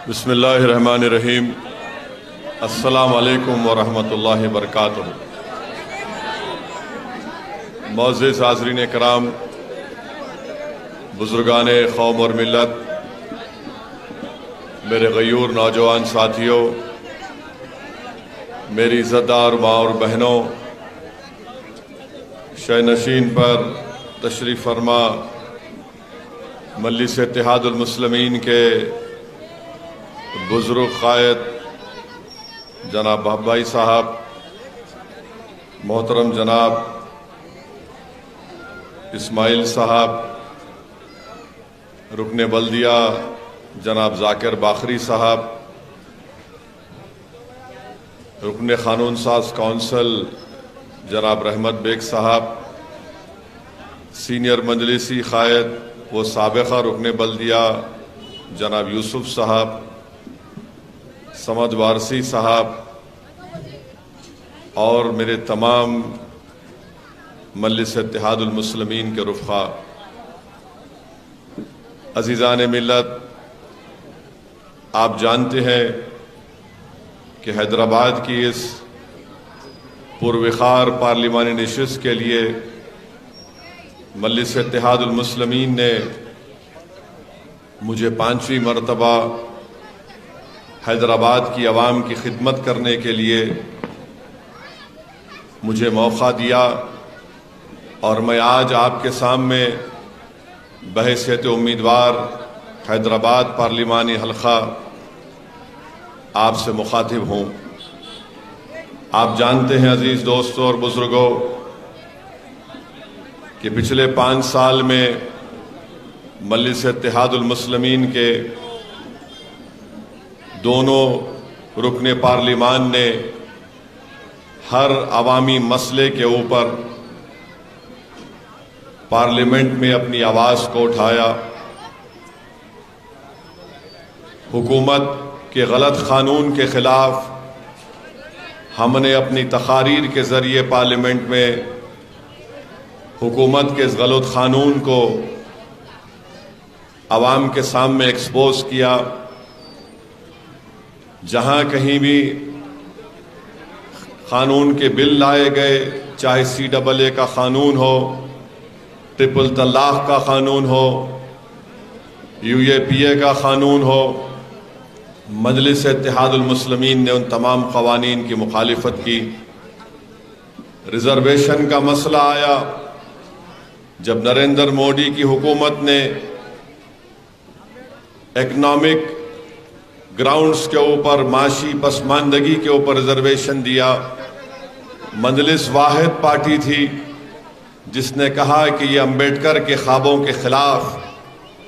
بسم اللہ الرحمن الرحیم۔ السلام علیکم ورحمۃ اللہ وبرکاتہ۔ معزز حاضرین کرام، بزرگان قوم اور ملت، میرے غیور نوجوان ساتھیوں، میری عزت دار ماں اور بہنوں، شہ نشین پر تشریف فرما مجلس اتحاد المسلمین کے بزرگ قائد جناب بھائی صاحب، محترم جناب اسماعیل صاحب، رکن بلدیہ جناب ذاکر باخری صاحب، رکن قانون ساز کونسل جناب رحمت بیگ صاحب، سینئر مجلسی قائد و سابقہ رکن بلدیہ جناب یوسف صاحب، سمد وارسی صاحب، اور میرے تمام مجلس اتحاد المسلمین کے رفقا، عزیزان ملت، آپ جانتے ہیں کہ حیدرآباد کی اس پروقار پارلیمانی نشست کے لیے مجلس اتحاد المسلمین نے مجھے 5ویں مرتبہ حیدرآباد کی عوام کی خدمت کرنے کے لیے مجھے موقع دیا، اور میں آج آپ کے سامنے بحیثیت امیدوار حیدرآباد پارلیمانی حلقہ آپ سے مخاطب ہوں۔ آپ جانتے ہیں عزیز دوستوں اور بزرگوں کہ پچھلے 5 سال میں مجلس اتحاد المسلمین کے دونوں رکن پارلیمان نے ہر عوامی مسئلے کے اوپر پارلیمنٹ میں اپنی آواز کو اٹھایا، حکومت کے غلط قانون کے خلاف ہم نے اپنی تقاریر کے ذریعے پارلیمنٹ میں حکومت کے اس غلط قانون کو عوام کے سامنے ایکسپوز کیا۔ جہاں کہیں بھی قانون کے بل لائے گئے، چاہے CAA کا قانون ہو، ٹرپل طلاق کا قانون ہو، UAPA کا قانون ہو، مجلس اتحاد المسلمین نے ان تمام قوانین کی مخالفت کی۔ ریزرویشن کا مسئلہ آیا جب نریندر مودی کی حکومت نے اکنامک گراؤنڈز کے اوپر، معاشی پسماندگی کے اوپر ریزرویشن دیا۔ مجلس واحد پارٹی تھی جس نے کہا کہ یہ امبیڈکر کے خوابوں کے خلاف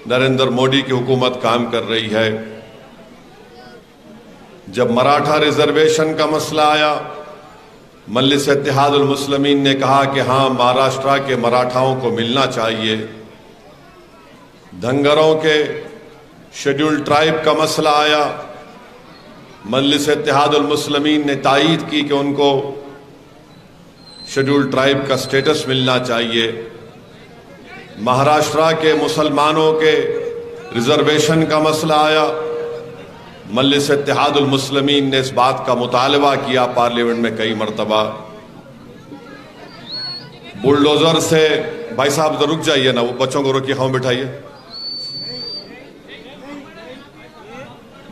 نریندر مودی کی حکومت کام کر رہی ہے۔ جب مراٹھا ریزرویشن کا مسئلہ آیا، مجلس اتحاد المسلمین نے کہا کہ ہاں، مہاراشٹرا کے مراٹھاؤں کو ملنا چاہیے۔ دھنگروں کے شیڈول ٹرائب کا مسئلہ آیا، مجلس اتحاد المسلمین نے تائید کی کہ ان کو شیڈول ٹرائب کا سٹیٹس ملنا چاہیے۔ مہاراشٹرا کے مسلمانوں کے ریزرویشن کا مسئلہ آیا، مجلس اتحاد المسلمین نے اس بات کا مطالبہ کیا پارلیمنٹ میں کئی مرتبہ۔ بلڈوزر سے، بھائی صاحب رک جائیے نا، وہ بچوں کو روکیے، ہاں بٹھائیے۔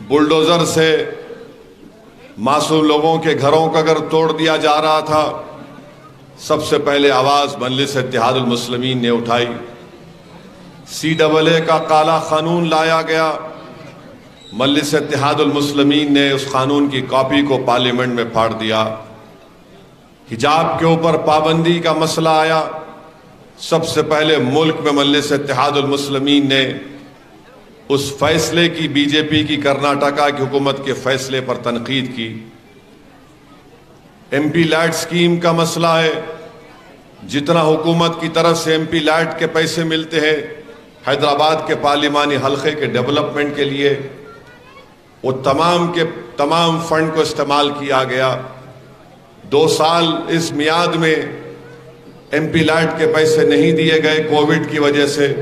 بلڈوزر سے معصوم لوگوں کے گھروں کا اگر توڑ دیا جا رہا تھا، سب سے پہلے آواز مجلس اتحاد المسلمین نے اٹھائی۔ CAA کا کالا قانون لایا گیا، مجلس اتحاد المسلمین نے اس قانون کی کاپی کو پارلیمنٹ میں پھاڑ دیا۔ حجاب کے اوپر پابندی کا مسئلہ آیا، سب سے پہلے ملک میں مجلس اتحاد المسلمین نے اس فیصلے کی، BJP کی کرناٹکا کی حکومت کے فیصلے پر تنقید کی۔ MP لیٹ اسکیم کا مسئلہ ہے، جتنا حکومت کی طرف سے MP لیٹ کے پیسے ملتے ہیں حیدرآباد کے پارلیمانی حلقے کے ڈیولپمنٹ کے لیے، وہ تمام کے تمام فنڈ کو استعمال کیا گیا۔ 2 سال اس میعاد میں MP لیٹ کے پیسے نہیں دیے گئے کووڈ کی وجہ سے،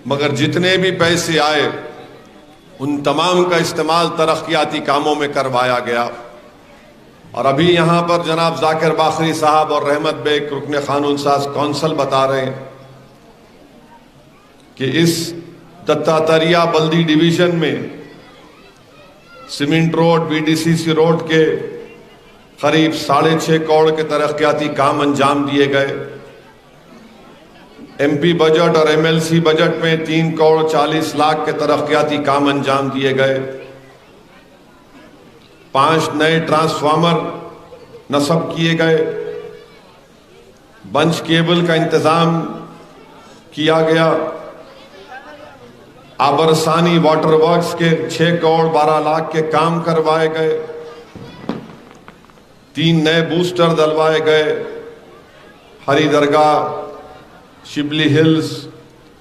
مگر جتنے بھی پیسے آئے ان تمام کا استعمال ترقیاتی کاموں میں کروایا گیا۔ اور ابھی یہاں پر جناب ذاکر باقری صاحب اور رحمت بیگ رکن قانون ساز کونسل بتا رہے ہیں کہ اس دتاتریہ بلدی ڈویژن میں سیمنٹ روڈ BDCC روڈ کے قریب 6.5 کروڑ کے ترقیاتی کام انجام دیے گئے۔ MP بجٹ اور MLC بجٹ میں 3 کروڑ 40 لاکھ کے ترقیاتی کام انجام دیے گئے۔ 5 نئے ٹرانسفارمر نصب کیے گئے۔ بنچ کیبل کا انتظام کیا گیا۔ آبرسانی واٹر ورکس کے 6 کروڑ 12 لاکھ کے کام کروائے گئے۔ 3 نئے بوسٹر ڈلوائے گئے۔ ہری درگاہ، شبلی ہلز،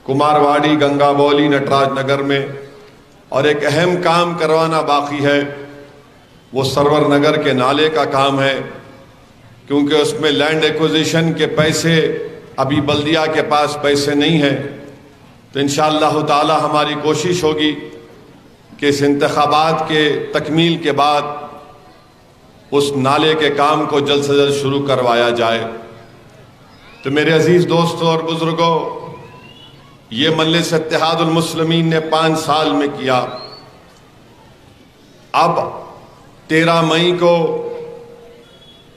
کمارواڑی، گنگا بولی، نٹراج نگر میں۔ اور ایک اہم کام کروانا باقی ہے، وہ سرور نگر کے نالے کا کام ہے، کیونکہ اس میں لینڈ ایکوزیشن کے پیسے ابھی بلدیہ کے پاس پیسے نہیں ہیں۔ تو انشاءاللہ تعالی ہماری کوشش ہوگی کہ اس انتخابات کے تکمیل کے بعد اس نالے کے کام کو جلد سے جلد شروع کروایا جائے۔ تو میرے عزیز دوستوں اور بزرگوں، یہ مجلس اتحاد المسلمین نے 5 سال میں کیا۔ اب 13 مئی کو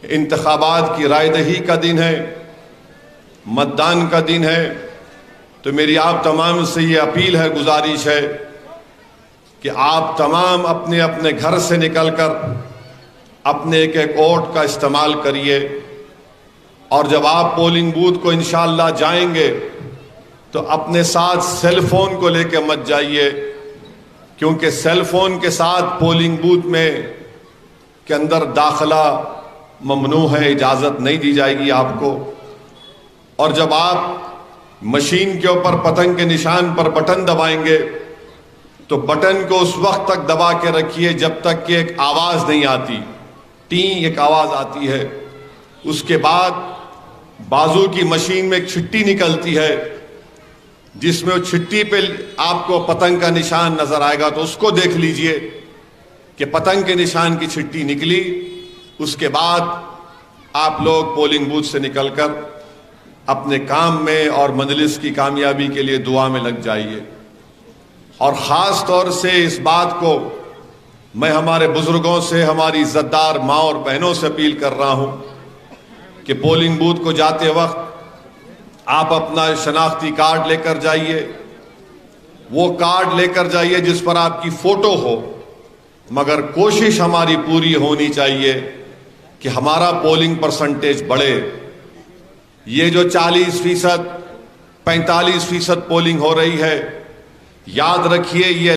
انتخابات کی رائے دہی کا دن ہے، متدان کا دن ہے۔ تو میری آپ تمام سے یہ اپیل ہے، گزارش ہے کہ آپ تمام اپنے اپنے گھر سے نکل کر اپنے ایک ایک ووٹ کا استعمال کریے۔ اور جب آپ پولنگ بوتھ کو انشاءاللہ جائیں گے تو اپنے ساتھ سیل فون کو لے کے مت جائیے، کیونکہ سیل فون کے ساتھ پولنگ بوتھ میں کے اندر داخلہ ممنوع ہے، اجازت نہیں دی جائے گی آپ کو۔ اور جب آپ مشین کے اوپر پتنگ کے نشان پر بٹن دبائیں گے تو بٹن کو اس وقت تک دبا کے رکھیے جب تک کہ ایک آواز نہیں آتی، ٹیں ایک آواز آتی ہے۔ اس کے بعد بازو کی مشین میں ایک چھٹی نکلتی ہے، جس میں وہ چھٹی پہ آپ کو پتنگ کا نشان نظر آئے گا، تو اس کو دیکھ لیجئے کہ پتنگ کے نشان کی چھٹی نکلی۔ اس کے بعد آپ لوگ پولنگ بوتھ سے نکل کر اپنے کام میں اور مجلس کی کامیابی کے لیے دعا میں لگ جائیے۔ اور خاص طور سے اس بات کو میں ہمارے بزرگوں سے، ہماری عزتدار ماں اور بہنوں سے اپیل کر رہا ہوں کہ پولنگ بوتھ کو جاتے وقت آپ اپنا شناختی کارڈ لے کر جائیے۔ وہ کارڈ لے کر جائیے جس پر آپ کی فوٹو ہو، مگر کوشش ہماری پوری ہونی چاہیے کہ ہمارا پولنگ پرسنٹیج بڑھے۔ یہ جو 40%، 45% پولنگ ہو رہی ہے، یاد رکھیے یہ